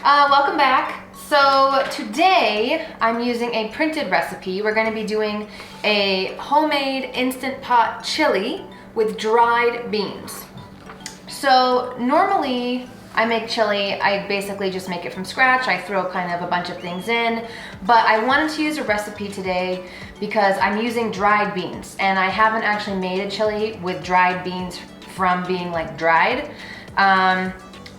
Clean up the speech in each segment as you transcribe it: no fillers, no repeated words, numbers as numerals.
Welcome back. So today I'm using a printed recipe. We're going to be doing a homemade Instant Pot chili with dried beans. So normally I make chili, I basically just make it from scratch. I throw kind of a bunch of things in, but I wanted to use a recipe today because I'm using dried beans and I haven't actually made a chili with dried beans from being like dried.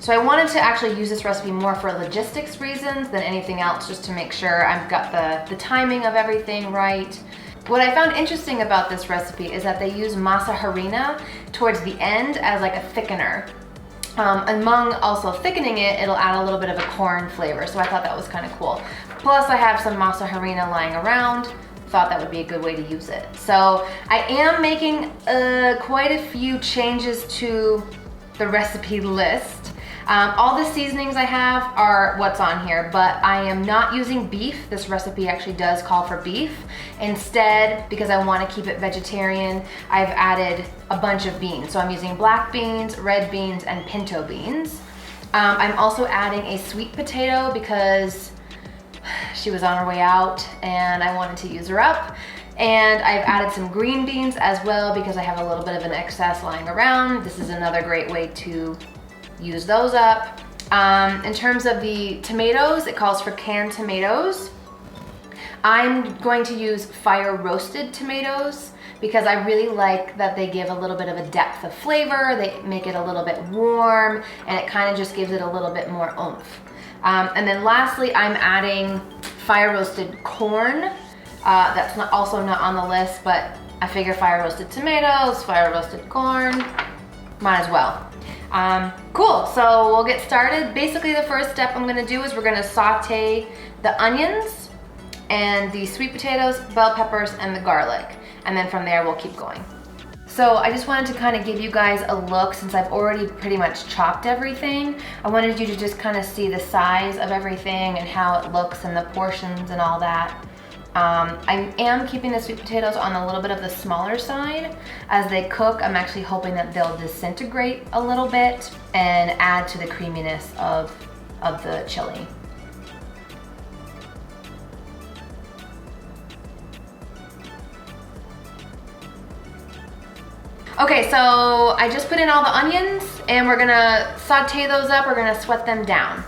So I wanted to actually use this recipe more for logistics reasons than anything else, just to make sure I've got the timing of everything right. What I found interesting about this recipe is that they use masa harina towards the end as like a thickener. Among also thickening it, it'll add a little bit of a corn flavor, so I thought that was kind of cool. Plus I have some masa harina lying around, thought that would be a good way to use it. So I am making quite a few changes to the recipe list. All the seasonings I have are what's on here, but I am not using beef. This recipe actually does call for beef. Instead, because I want to keep it vegetarian, I've added a bunch of beans. So I'm using black beans, red beans, and pinto beans. I'm also adding a sweet potato because she was on her way out and I wanted to use her up. And I've added some green beans as well because I have a little bit of an excess lying around. This is another great way to use those up. In terms of the tomatoes, it calls for canned tomatoes. I'm going to use fire roasted tomatoes because I really like that they give a little bit of a depth of flavor. They make it a little bit warm and it kind of just gives it a little bit more oomph. And then lastly, I'm adding fire roasted corn. That's also not on the list, but I figure fire roasted tomatoes, fire roasted corn, might as well. Cool, so we'll get started. Basically the first step I'm gonna do is we're gonna saute the onions and the sweet potatoes, bell peppers, and the garlic. And then from there we'll keep going. So I just wanted to kind of give you guys a look since I've already pretty much chopped everything. I wanted you to just kind of see the size of everything and how it looks and the portions and all that. I am keeping the sweet potatoes on a little bit of the smaller side. As they cook, I'm actually hoping that they'll disintegrate a little bit and add to the creaminess of the chili. Okay, so I just put in all the onions and we're gonna saute those up, we're gonna sweat them down.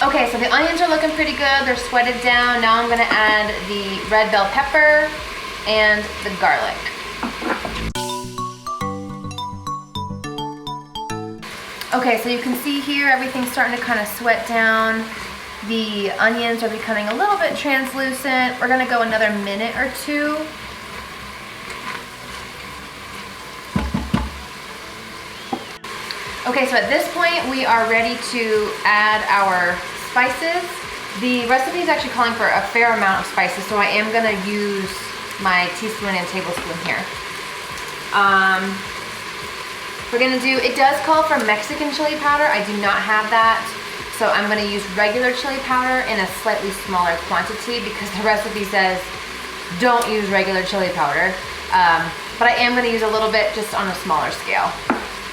Okay, so the onions are looking pretty good. They're sweated down. Now I'm gonna add the red bell pepper and the garlic. Okay, so you can see here everything's starting to kind of sweat down. The onions are becoming a little bit translucent. We're gonna go another minute or two. Okay, so at this point we are ready to add our spices. The recipe is actually calling for a fair amount of spices, so I am gonna use my teaspoon and tablespoon here. We're gonna do, it does call for Mexican chili powder. I do not have that, so I'm gonna use regular chili powder in a slightly smaller quantity because the recipe says don't use regular chili powder. But I am gonna use a little bit just on a smaller scale.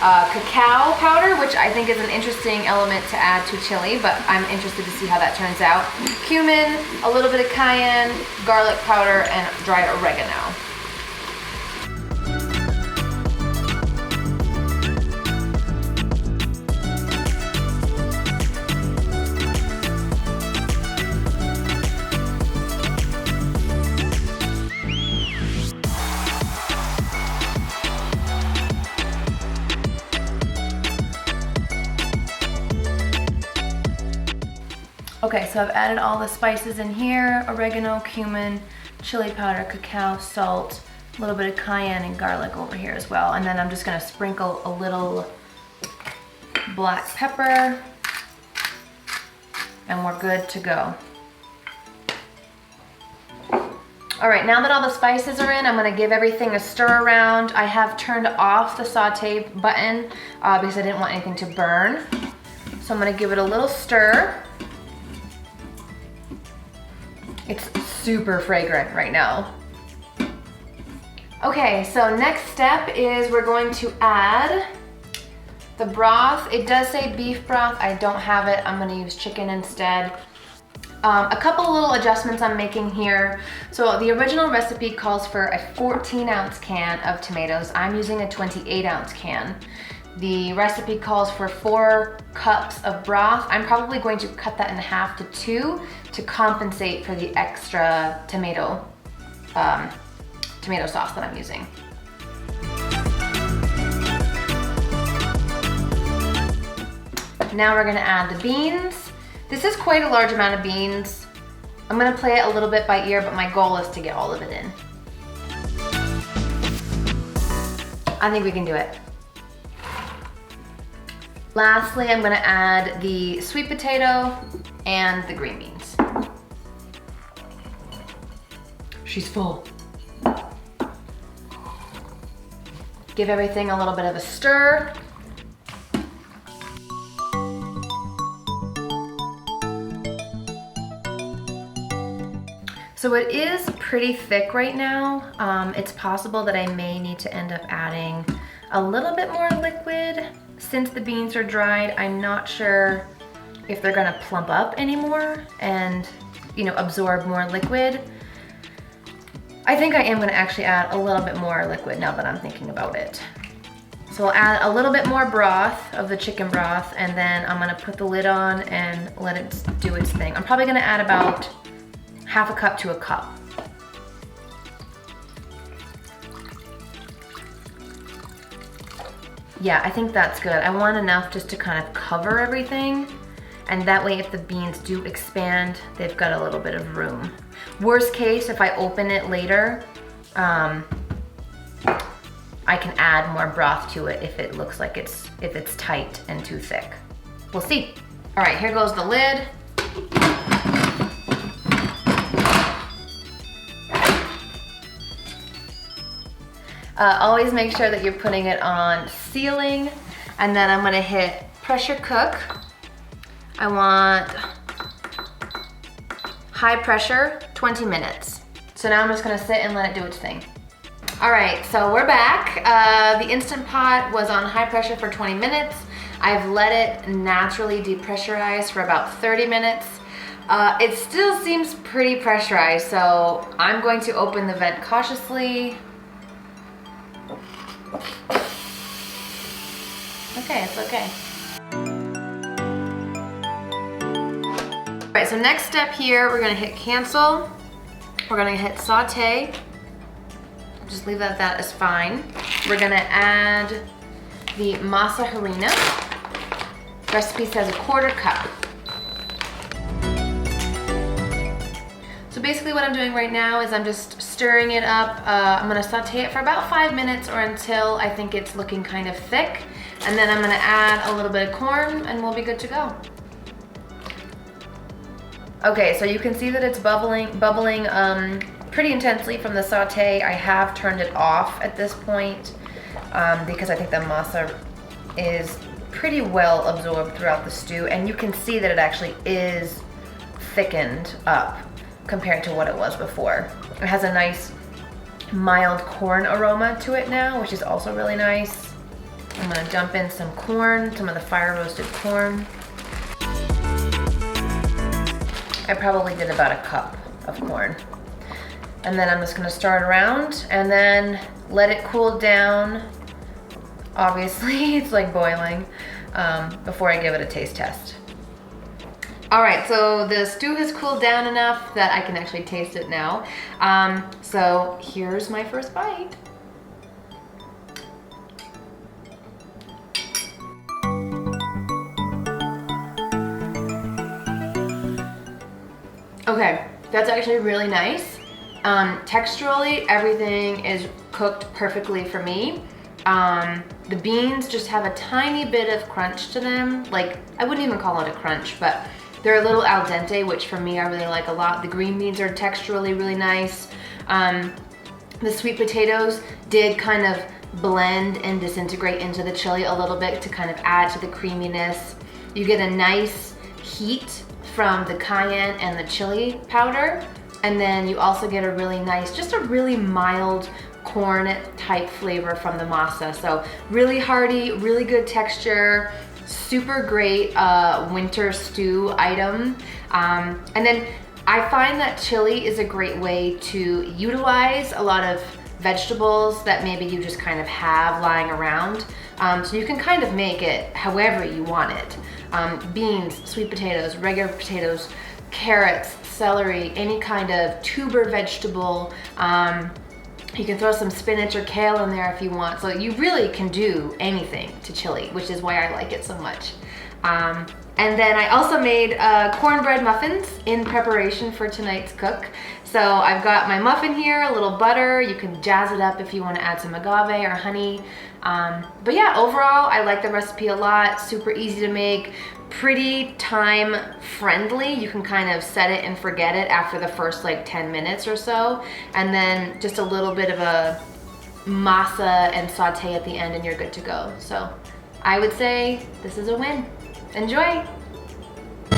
Cacao powder, which I think is an interesting element to add to chili, but I'm interested to see how that turns out. Cumin, a little bit of cayenne, garlic powder, and dried oregano. Okay, so I've added all the spices in here: oregano, cumin, chili powder, cacao, salt, a little bit of cayenne and garlic over here as well. And then I'm just gonna sprinkle a little black pepper and we're good to go. All right, now that all the spices are in, I'm gonna give everything a stir around. I have turned off the saute button because I didn't want anything to burn. So I'm gonna give it a little stir. It's super fragrant right now. Okay, so next step is we're going to add the broth. It does say beef broth. I don't have it. I'm gonna use chicken instead. A couple little adjustments I'm making here. So the original recipe calls for a 14-ounce can of tomatoes. I'm using a 28-ounce can. The recipe calls for 4 cups of broth. I'm probably going to cut that in half to 2 to compensate for the extra tomato sauce that I'm using. Now we're gonna add the beans. This is quite a large amount of beans. I'm gonna play it a little bit by ear, but my goal is to get all of it in. I think we can do it. Lastly, I'm gonna add the sweet potato and the green beans. She's full. Give everything a little bit of a stir. So it is pretty thick right now. It's possible that I may need to end up adding a little bit more liquid. Since the beans are dried, I'm not sure if they're gonna plump up anymore and, you know, absorb more liquid. I think I am gonna actually add a little bit more liquid now that I'm thinking about it. So I'll add a little bit more broth of the chicken broth, and then I'm gonna put the lid on and let it do its thing. I'm probably gonna add about half a cup to a cup. Yeah, I think that's good. I want enough just to kind of cover everything, and that way if the beans do expand, they've got a little bit of room. Worst case, if I open it later, I can add more broth to it if it looks like if it's tight and too thick. We'll see. All right, here goes the lid. Always make sure that you're putting it on sealing, and then I'm gonna hit pressure cook. I want high pressure, 20 minutes. So now I'm just gonna sit and let it do its thing. All right, so we're back. The Instant Pot was on high pressure for 20 minutes. I've let it naturally depressurize for about 30 minutes. It still seems pretty pressurized, so I'm going to open the vent cautiously. Okay, it's okay. All right, so next step here, we're gonna hit cancel. We're gonna hit saute. Just leave that is fine. We're gonna add the masa harina. Recipe says 1/4 cup. So basically what I'm doing right now is I'm just stirring it up. I'm gonna saute it for about 5 minutes or until I think it's looking kind of thick. And then I'm gonna add a little bit of corn and we'll be good to go. Okay, so you can see that it's bubbling pretty intensely from the saute. I have turned it off at this point because I think the masa is pretty well absorbed throughout the stew, and you can see that it actually is thickened up compared to what it was before. It has a nice mild corn aroma to it now, which is also really nice. I'm gonna dump in some corn, some of the fire roasted corn. I probably did about a cup of corn. And then I'm just gonna stir it around and then let it cool down. Obviously, it's like boiling before I give it a taste test. All right, so the stew has cooled down enough that I can actually taste it now. So here's my first bite. Okay, that's actually really nice. Texturally, everything is cooked perfectly for me. The beans just have a tiny bit of crunch to them. Like, I wouldn't even call it a crunch, but they're a little al dente, which for me I really like a lot. The green beans are texturally really nice. The sweet potatoes did kind of blend and disintegrate into the chili a little bit to kind of add to the creaminess. You get a nice heat from the cayenne and the chili powder. And then you also get a really nice, just a really mild corn type flavor from the masa. So really hearty, really good texture, super great winter stew item. And then I find that chili is a great way to utilize a lot of vegetables that maybe you just kind of have lying around. So you can kind of make it however you want it. Beans, sweet potatoes, regular potatoes, carrots, celery, any kind of tuber vegetable. You can throw some spinach or kale in there if you want. So you really can do anything to chili, which is why I like it so much. And then I also made cornbread muffins in preparation for tonight's cook. So I've got my muffin here, a little butter. You can jazz it up if you want to add some agave or honey. But yeah, overall, I like the recipe a lot. Super easy to make, pretty time friendly. You can kind of set it and forget it after the first like 10 minutes or so. And then just a little bit of a masa and saute at the end and you're good to go. So I would say this is a win. Enjoy!